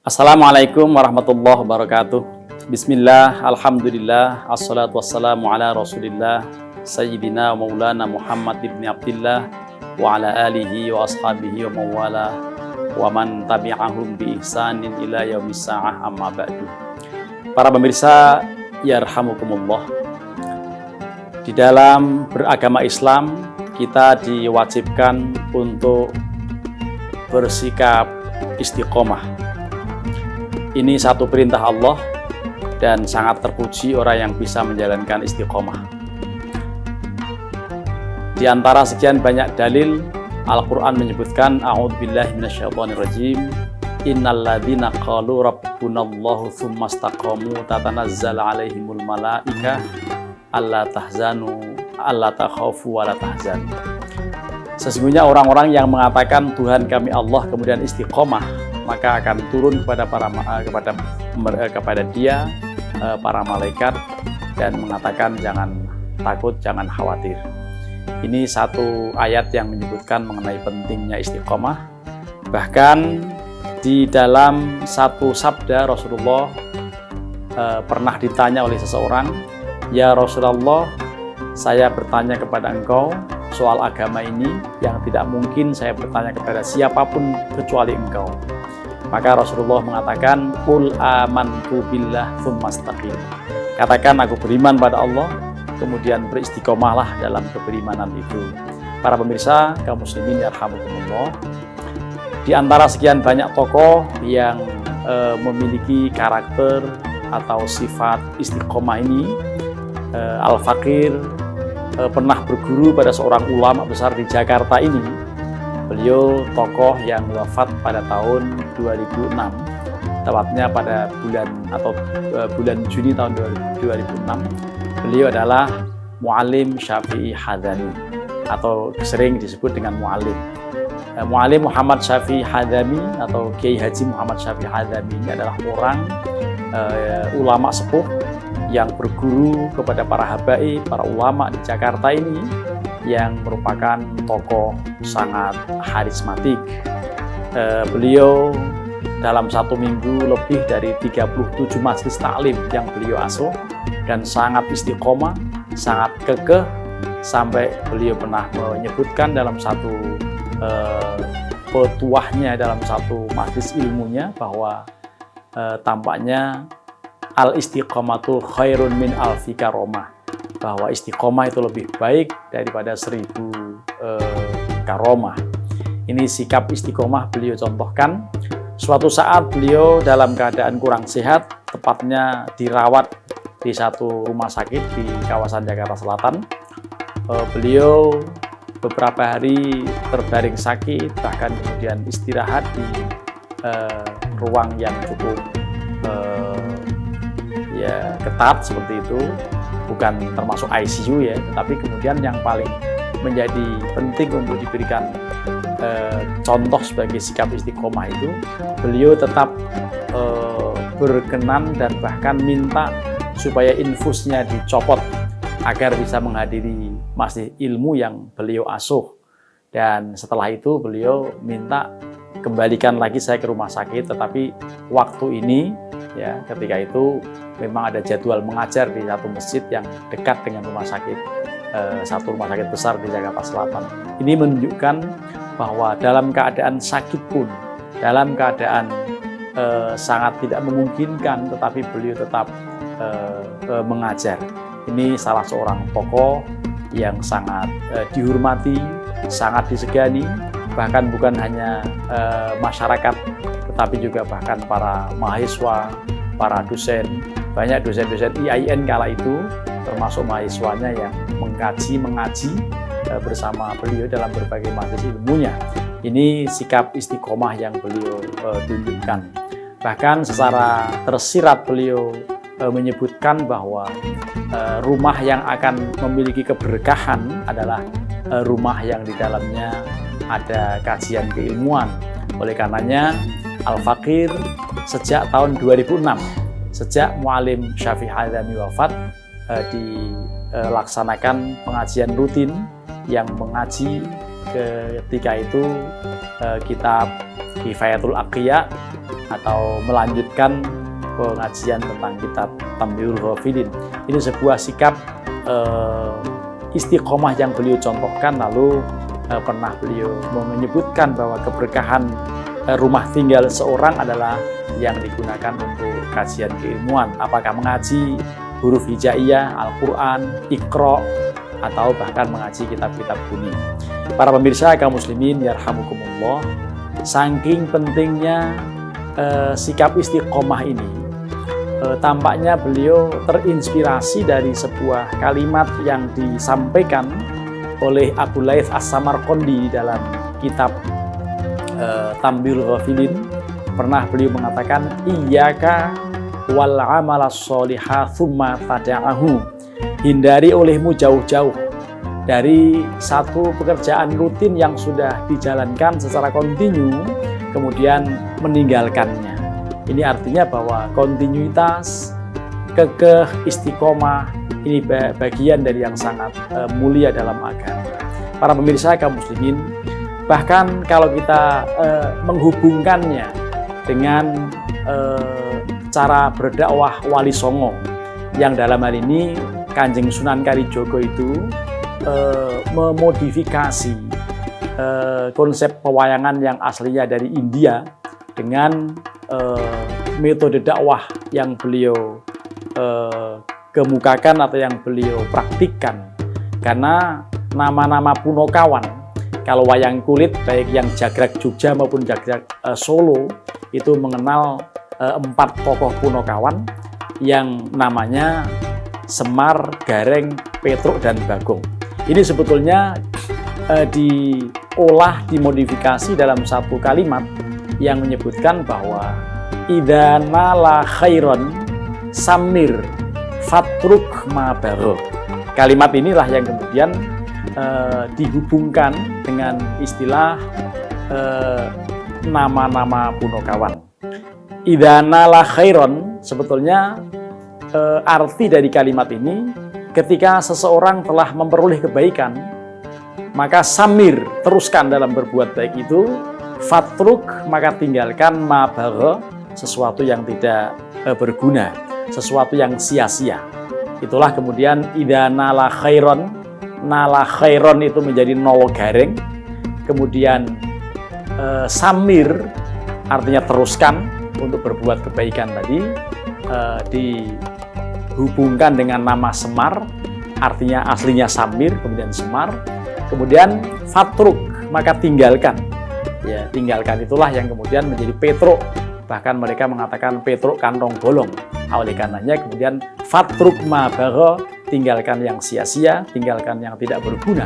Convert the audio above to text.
Assalamualaikum warahmatullahi wabarakatuh. Bismillah, alhamdulillah, assalatu wassalamu ala rasulillah Sayyidina wa maulana Muhammad ibn Abdillah wa ala alihi wa ashabihi wa mawala wa man tabi'ahum bi ihsanin ila yaumis sa'ah, amma ba'du. Para pemirsa, yarhamukumullah. Di dalam beragama Islam, kita diwajibkan untuk bersikap istiqomah. Ini satu perintah Allah dan sangat terpuji orang yang bisa menjalankan istiqomah. Di antara sekian banyak dalil, Al-Quran menyebutkan a'udzubillahi minasyaitonirrajim, innalladzina qalu rabbunallahu tsumma istaqamu tatanazzalu alaihimul malaikah alla tahzanu alla takhafu wa la tahzanu. Sesungguhnya orang-orang yang mengatakan Tuhan kami Allah kemudian istiqomah, maka akan turun kepada dia para malaikat dan mengatakan jangan takut, jangan khawatir. Ini satu ayat yang menyebutkan mengenai pentingnya istiqomah. Bahkan di dalam satu sabda Rasulullah pernah ditanya oleh seseorang, "Ya Rasulullah, saya bertanya kepada engkau soal agama ini yang tidak mungkin saya bertanya kepada siapapun kecuali engkau." Maka Rasulullah mengatakan, "Qul amantu billah tsumma istaqim." Katakan aku beriman pada Allah, kemudian beristiqomahlah dalam keberimanan itu. Para pemirsa, kaum muslimin yarhamukumullah. Di antara sekian banyak tokoh yang memiliki karakter atau sifat istiqomah ini, Al-Faqir pernah berguru pada seorang ulama besar di Jakarta ini. Beliau tokoh yang wafat pada tahun 2006, tepatnya pada bulan Juni tahun 2006. Beliau adalah Muallim Syafi'i Hadzami atau sering disebut dengan Muallim. Muallim Muhammad Syafi'i Hadzami atau Kiai Haji Muhammad Syafi'i Hadzami ini adalah orang ulama sepuh yang berguru kepada para habaib, para ulama di Jakarta ini, yang merupakan tokoh sangat karismatik. Beliau dalam satu minggu lebih dari 37 majelis taklim yang beliau asuh dan sangat istiqomah, sangat kekeh, sampai beliau pernah menyebutkan dalam satu petuahnya dalam satu majelis ilmunya bahwa tampaknya al-istiqomatu khairun min alfi karomah, bahwa istiqomah itu lebih baik daripada 1000 karomah. Ini sikap istiqomah beliau contohkan. Suatu saat beliau dalam keadaan kurang sehat, tepatnya dirawat di satu rumah sakit di kawasan Jakarta Selatan. Beliau beberapa hari terbaring sakit, bahkan kemudian istirahat di ruang yang cukup ketat seperti itu, bukan termasuk ICU ya, tetapi kemudian yang paling menjadi penting untuk diberikan contoh sebagai sikap istiqomah itu, beliau tetap berkenan dan bahkan minta supaya infusnya dicopot agar bisa menghadiri majelis ilmu yang beliau asuh. Dan setelah itu beliau minta kembalikan lagi saya ke rumah sakit, tetapi waktu ini ya, ketika itu memang ada jadwal mengajar di satu masjid yang dekat dengan rumah sakit, satu rumah sakit besar di Jakarta Selatan. Ini menunjukkan bahwa dalam keadaan sakit pun, dalam keadaan sangat tidak memungkinkan, tetapi beliau tetap mengajar. Ini salah seorang tokoh yang sangat dihormati, sangat disegani, bahkan bukan hanya masyarakat, tetapi juga bahkan para mahasiswa, para dosen. Banyak dosen-dosen IAIN kala itu, termasuk mahasiswanya yang mengaji bersama beliau dalam berbagai majelis ilmunya. Ini sikap istiqomah yang beliau tunjukkan. Bahkan secara tersirat beliau menyebutkan bahwa rumah yang akan memiliki keberkahan adalah rumah yang di dalamnya ada kajian keilmuan. Oleh karenanya Al-Faqir sejak tahun 2006, sejak Muallim Syafi'i Hadzami wafat, dilaksanakan pengajian rutin yang mengaji ketika itu kitab Kifayatul Aqiyya atau melanjutkan pengajian tentang kitab Tanbihul Ghafilin. Ini sebuah sikap istiqomah yang beliau contohkan, lalu pernah beliau menyebutkan bahwa keberkahan rumah tinggal seorang adalah yang digunakan untuk kajian keilmuan, apakah mengaji huruf hijaiyah, Al-Quran, Iqra, atau bahkan mengaji kitab-kitab kuning. Para pemirsa kaum muslimin yarhamukumullah, saking pentingnya sikap istiqomah ini, tampaknya beliau terinspirasi dari sebuah kalimat yang disampaikan oleh Abu Laits As-Samarqandi dalam kitab Tanbihul Ghafilin. Pernah beliau mengatakan, iyyaka wal amalas sholihah tsumma tada'ahu. Hindari olehmu jauh-jauh dari satu pekerjaan rutin yang sudah dijalankan secara kontinu, kemudian meninggalkannya. Ini artinya bahwa kontinuitas, kekeh, istiqomah ini bagian dari yang sangat mulia dalam agama. Para pemirsa kaum muslimin, bahkan kalau kita menghubungkannya dengan cara berdakwah Wali Songo, yang dalam hal ini Kanjeng Sunan Kalijaga itu memodifikasi konsep pewayangan yang aslinya dari India dengan metode dakwah yang beliau kemukakan atau yang beliau praktikkan. Karena nama-nama punokawan, kalau wayang kulit baik yang Jagrak Jogja maupun Jagrak Solo itu mengenal 4 tokoh punokawan yang namanya Semar, Gareng, Petruk, dan Bagong. Ini sebetulnya diolah, dimodifikasi dalam satu kalimat yang menyebutkan bahwa idza nala khairon samir fatruk ma bagha. Kalimat inilah yang kemudian dihubungkan dengan istilah nama-nama punokawan. Idza nala khairon, sebetulnya arti dari kalimat ini, ketika seseorang telah memperoleh kebaikan, maka samir, teruskan dalam berbuat baik itu, fatruk, maka tinggalkan ma bagha, sesuatu yang tidak berguna, sesuatu yang sia-sia. Itulah kemudian idza nala khairon itu menjadi nol gareng, kemudian samir artinya teruskan untuk berbuat kebaikan tadi, dihubungkan dengan nama Semar, artinya aslinya Samir, kemudian Semar, kemudian fatruk, maka tinggalkan. Ya, tinggalkan itulah yang kemudian menjadi Petruk. Bahkan mereka mengatakan Petruk kantong bolong. Oleh karenanya kemudian fatruk ma bagha, tinggalkan yang sia-sia, tinggalkan yang tidak berguna.